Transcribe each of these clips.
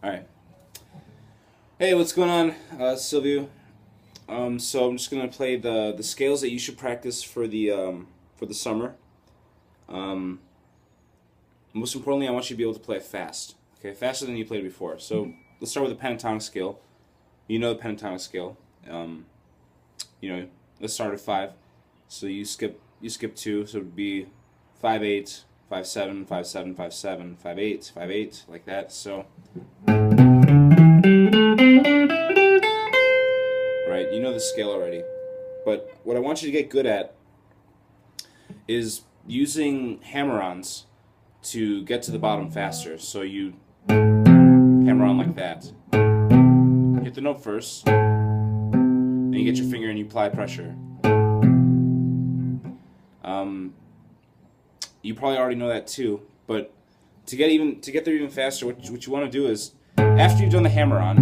Alright. Hey, what's going on, Silvio? So I'm just gonna play the scales that you should practice for the summer. Um, Most importantly, I want you to be able to play it fast. Okay, faster than you played before. So let's start with the pentatonic scale. You know the pentatonic scale. Um, let's start at 5. So you skip 2, so it would be 5/8, 5/7, 5/7, 5/7, 5/8, 5/8, like that. So right, you know the scale already. But what I want you to get good at is using hammer-ons to get to the bottom faster. So you hammer on like that. Hit the note first, then you get your finger and you apply pressure. You probably already know that too, but to get there even faster, what you want to do is, after you've done the hammer-on,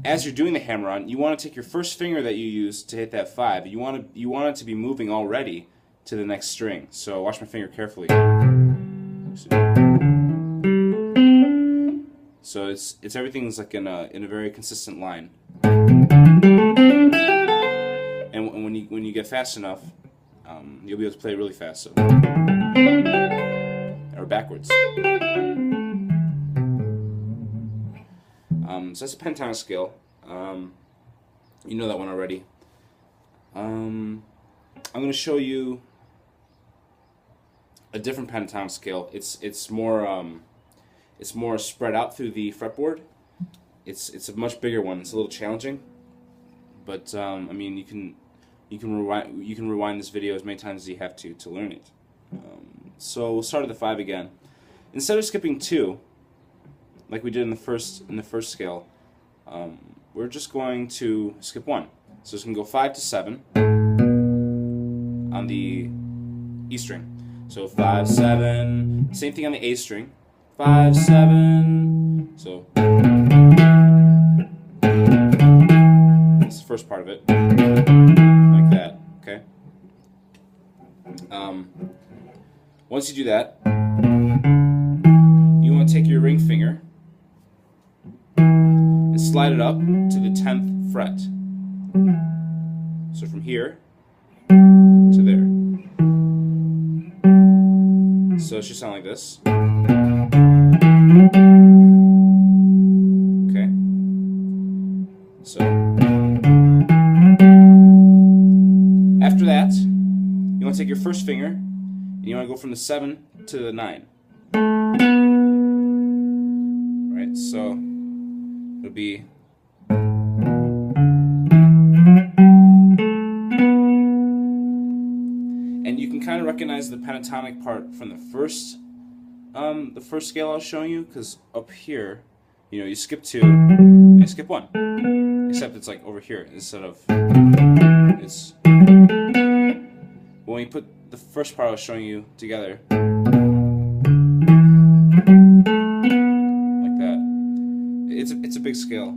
as you're doing the hammer-on, you want to take your first finger that you use to hit that 5. You want it to be moving already to the next string. So watch my finger carefully. So it's everything's like in a very consistent line. And when you get fast enough, you'll be able to play it really fast. So or backwards. So that's a pentatonic scale. You know that one already. I'm going to show you a different pentatonic scale. It's more spread out through the fretboard. It's a much bigger one. It's a little challenging, but I mean you can rewind this video as many times as you have to learn it. So we'll start at the 5 again. Instead of skipping 2, like we did in the first scale, we're just going to skip 1. So it's going to go 5 to 7 on the E string. So 5, 7. Same thing on the A string. 5, 7. So that's the first part of it, like that. Okay. Once you do that, you want to take your ring finger and slide it up to the 10th fret. So from here to there. So it should sound like this. Okay. So after that, you want to take your first finger and you want to go from the 7 to the 9. Right? So it'll be and you can kind of recognize the pentatonic part from the first scale I was showing you, because up here, you skip 2 and you skip 1, except it's like over here instead of it's. But when you put the first part I was showing you together, like that, it's a big scale.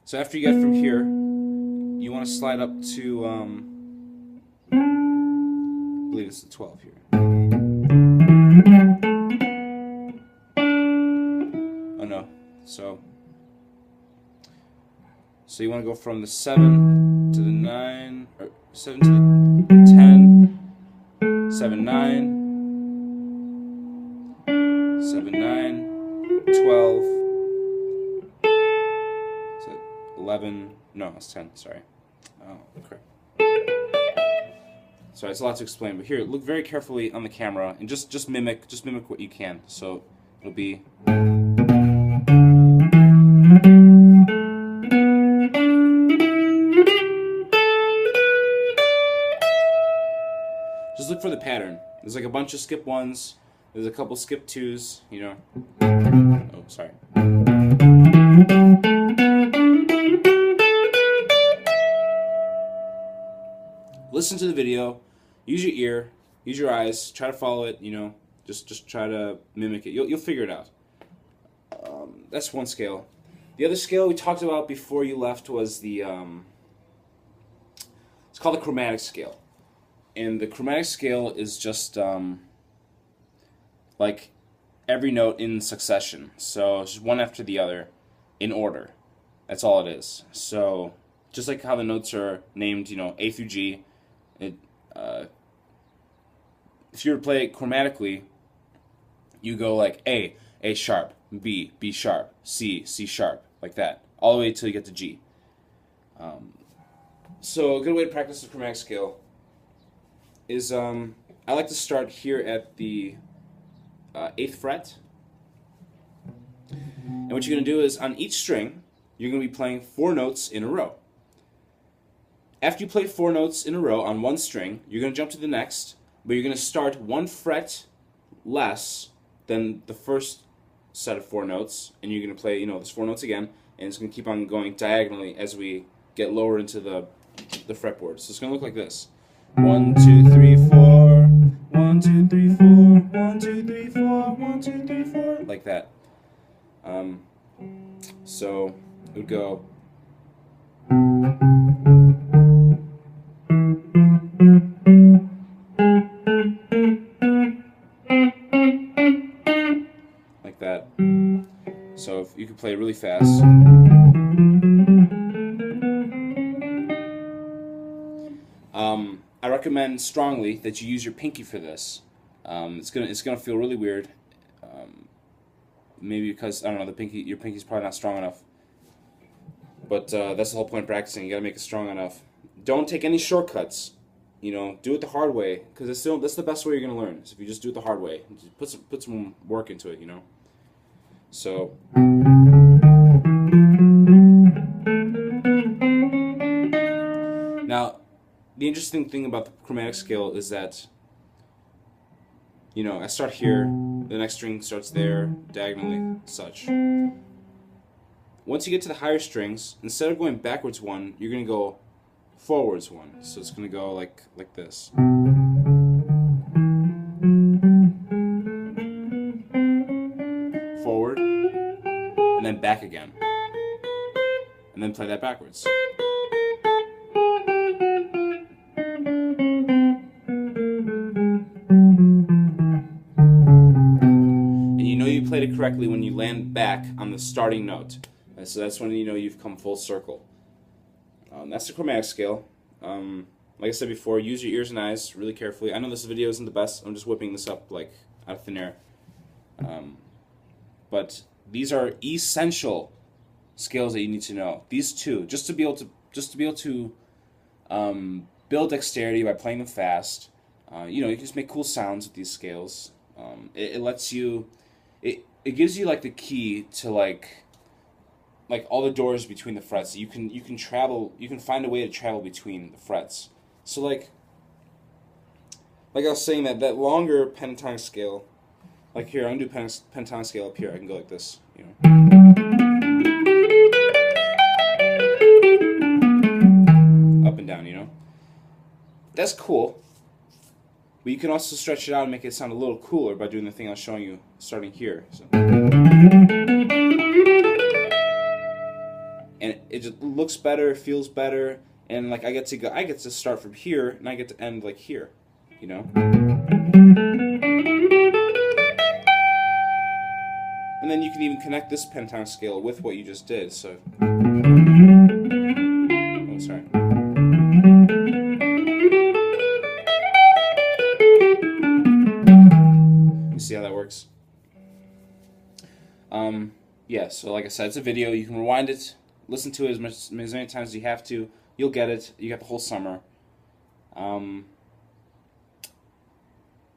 So after you get from here, you want to slide up to I believe it's the 12 here. Oh no. So you want to go from the 7 to the 9, or 7 to the 10, 7, 9, 7, 9, 12, so 11, no, it's 10, sorry. Oh, crap. Sorry, it's a lot to explain, but here, look very carefully on the camera and just mimic what you can. So it'll be. Just look for the pattern. There's like a bunch of skip 1s. There's a couple skip 2s. Oh, sorry. Listen to the video. Use your ear. Use your eyes. Try to follow it. Just try to mimic it. You'll figure it out. That's one scale. The other scale we talked about before you left was the. It's called the chromatic scale. And the chromatic scale is just like every note in succession. So it's just one after the other in order. That's all it is. So just like how the notes are named, A through G, if you were to play it chromatically, you go like A sharp, B sharp, C sharp, like that, all the way till you get to G. So a good way to practice the chromatic scale is I like to start here at the 8th fret. And what you're going to do is on each string, you're going to be playing 4 notes in a row. After you play 4 notes in a row on one string, you're going to jump to the next, but you're going to start 1 fret less than the first set of 4 notes, and you're going to play, those 4 notes again, and it's going to keep on going diagonally as we get lower into the fretboard. So it's going to look like this. 1, 2, 3, 4, 1, 2, 3, 4, 1, 2, 3, 4, 1, 2, 3, 4, like that. So it would go like that. So if you could play it really fast. I recommend strongly that you use your pinky for this. It's gonna feel really weird. Maybe because I don't know, your pinky's probably not strong enough. But that's the whole point of practicing. You gotta make it strong enough. Don't take any shortcuts. Do it the hard way, because that's the best way you're gonna learn. Is if you just do it the hard way. Just put some work into it. So. Now, the interesting thing about the chromatic scale is that, I start here, the next string starts there, diagonally, such. Once you get to the higher strings, instead of going backwards 1, you're going to go forwards 1. So it's going to go like this. Forward, and then back again. And then play that backwards. You played it correctly when you land back on the starting note. And so that's when you've come full circle. That's the chromatic scale. Like I said before, use your ears and eyes really carefully. I know this video isn't the best. I'm just whipping this up like out of thin air. But these are essential scales that you need to know. These two, just to be able to build dexterity by playing them fast. You can just make cool sounds with these scales. It lets you. It gives you like the key to like all the doors between the frets. You can travel. You can find a way to travel between the frets. So like I was saying, that longer pentatonic scale, like here, I'm gonna do pentatonic scale up here. I can go like this, up and down, That's cool. But you can also stretch it out and make it sound a little cooler by doing the thing I was showing you starting here. So. And it just looks better, feels better, and like I get to start from here and I get to end like here, And then you can even connect this pentatonic scale with what you just did. So. Oh, sorry. See how that works? Yeah, so like I said, it's a video. You can rewind it, listen to it as many times as you have to. You'll get it. You got the whole summer.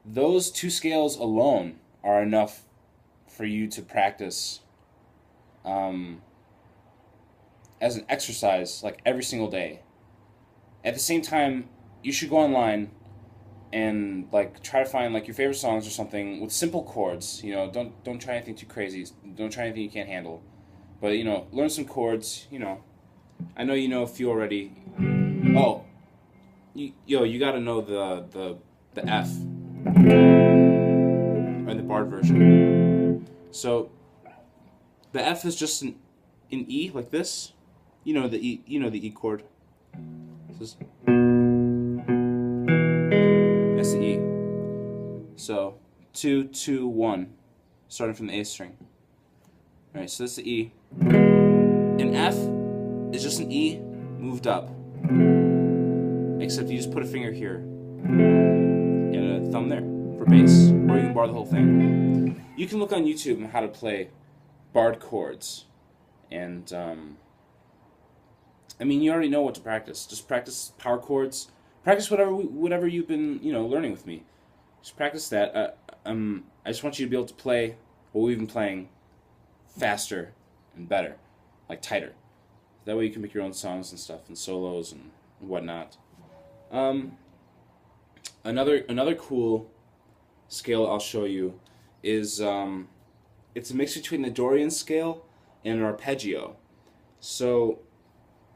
Those 2 scales alone are enough for you to practice as an exercise, like every single day. At the same time, you should go online and like try to find like your favorite songs or something with simple chords. Don't try anything too crazy. Don't try anything you can't handle. But learn some chords. I know you know a few already. Oh, you got to know the F or the barred version. So the F is just an E like this. The E. The E chord. This is, that's the E. So 2, 2, 1. starting from the A string. Alright, so that's the E. And F is just an E moved up. Except you just put a finger here and a thumb there for bass. Or you can bar the whole thing. You can look on YouTube on how to play barred chords. And, I mean, you already know what to practice. Just practice power chords. Practice whatever you've been, learning with me. Just practice that. I just want you to be able to play what we've been playing faster and better, like tighter. That way you can make your own songs and stuff and solos and whatnot. Another cool scale I'll show you is it's a mix between the Dorian scale and an arpeggio. So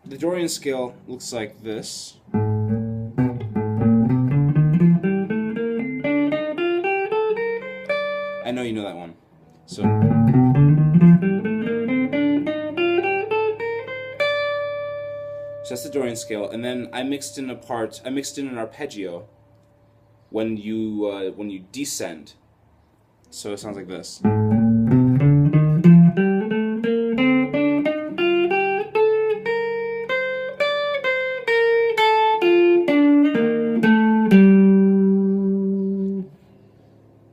the Dorian scale looks like this. I know you know that one. So that's the Dorian scale, and then I mixed in an arpeggio when you descend. So it sounds like this.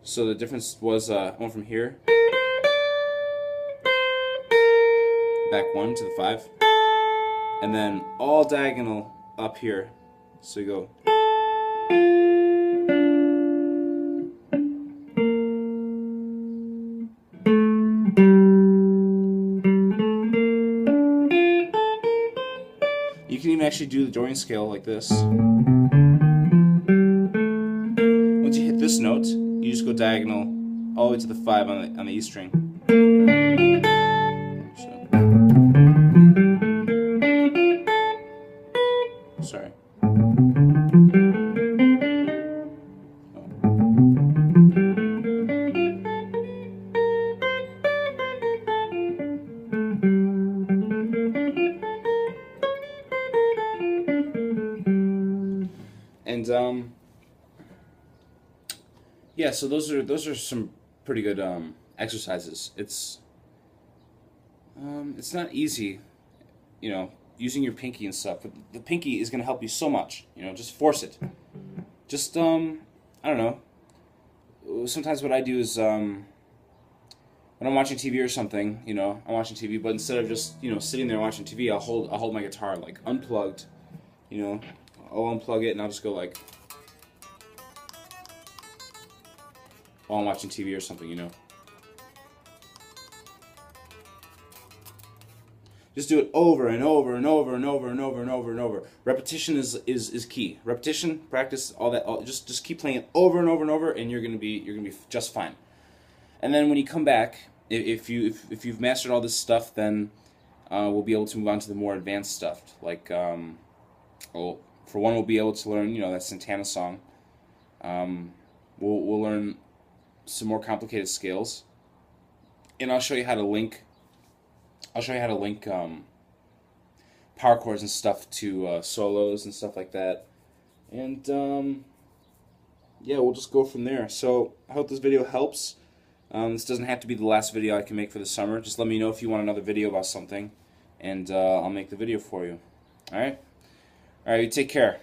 So the difference was one from here, back 1 to the 5, and then all diagonal up here. So you go. You can even actually do the Dorian scale like this. Once you hit this note, you just go diagonal all the way to the 5 on the E string. Sorry. And yeah, so those are some pretty good exercises. It's not easy, using your pinky and stuff, but the pinky is going to help you so much. Just force it. Just I don't know. Sometimes what I do is when I'm watching TV or something, I'm watching TV, but instead of just sitting there watching TV, I'll hold my guitar like unplugged. I'll unplug it and I'll just go like while I'm watching TV or something, Just do it over and over and over and over and over and over and over. Repetition is key. Repetition, practice, all that. Just keep playing it over and over and over, and you're gonna be just fine. And then when you come back, if you've mastered all this stuff, then we'll be able to move on to the more advanced stuff. Like, for one, we'll be able to learn that Santana song. We'll learn some more complicated scales, and I'll show you how to link. Power chords and stuff to solos and stuff like that, and yeah, we'll just go from there. So I hope this video helps. This doesn't have to be the last video I can make for the summer. Just let me know if you want another video about something, and I'll make the video for you. All right, you take care.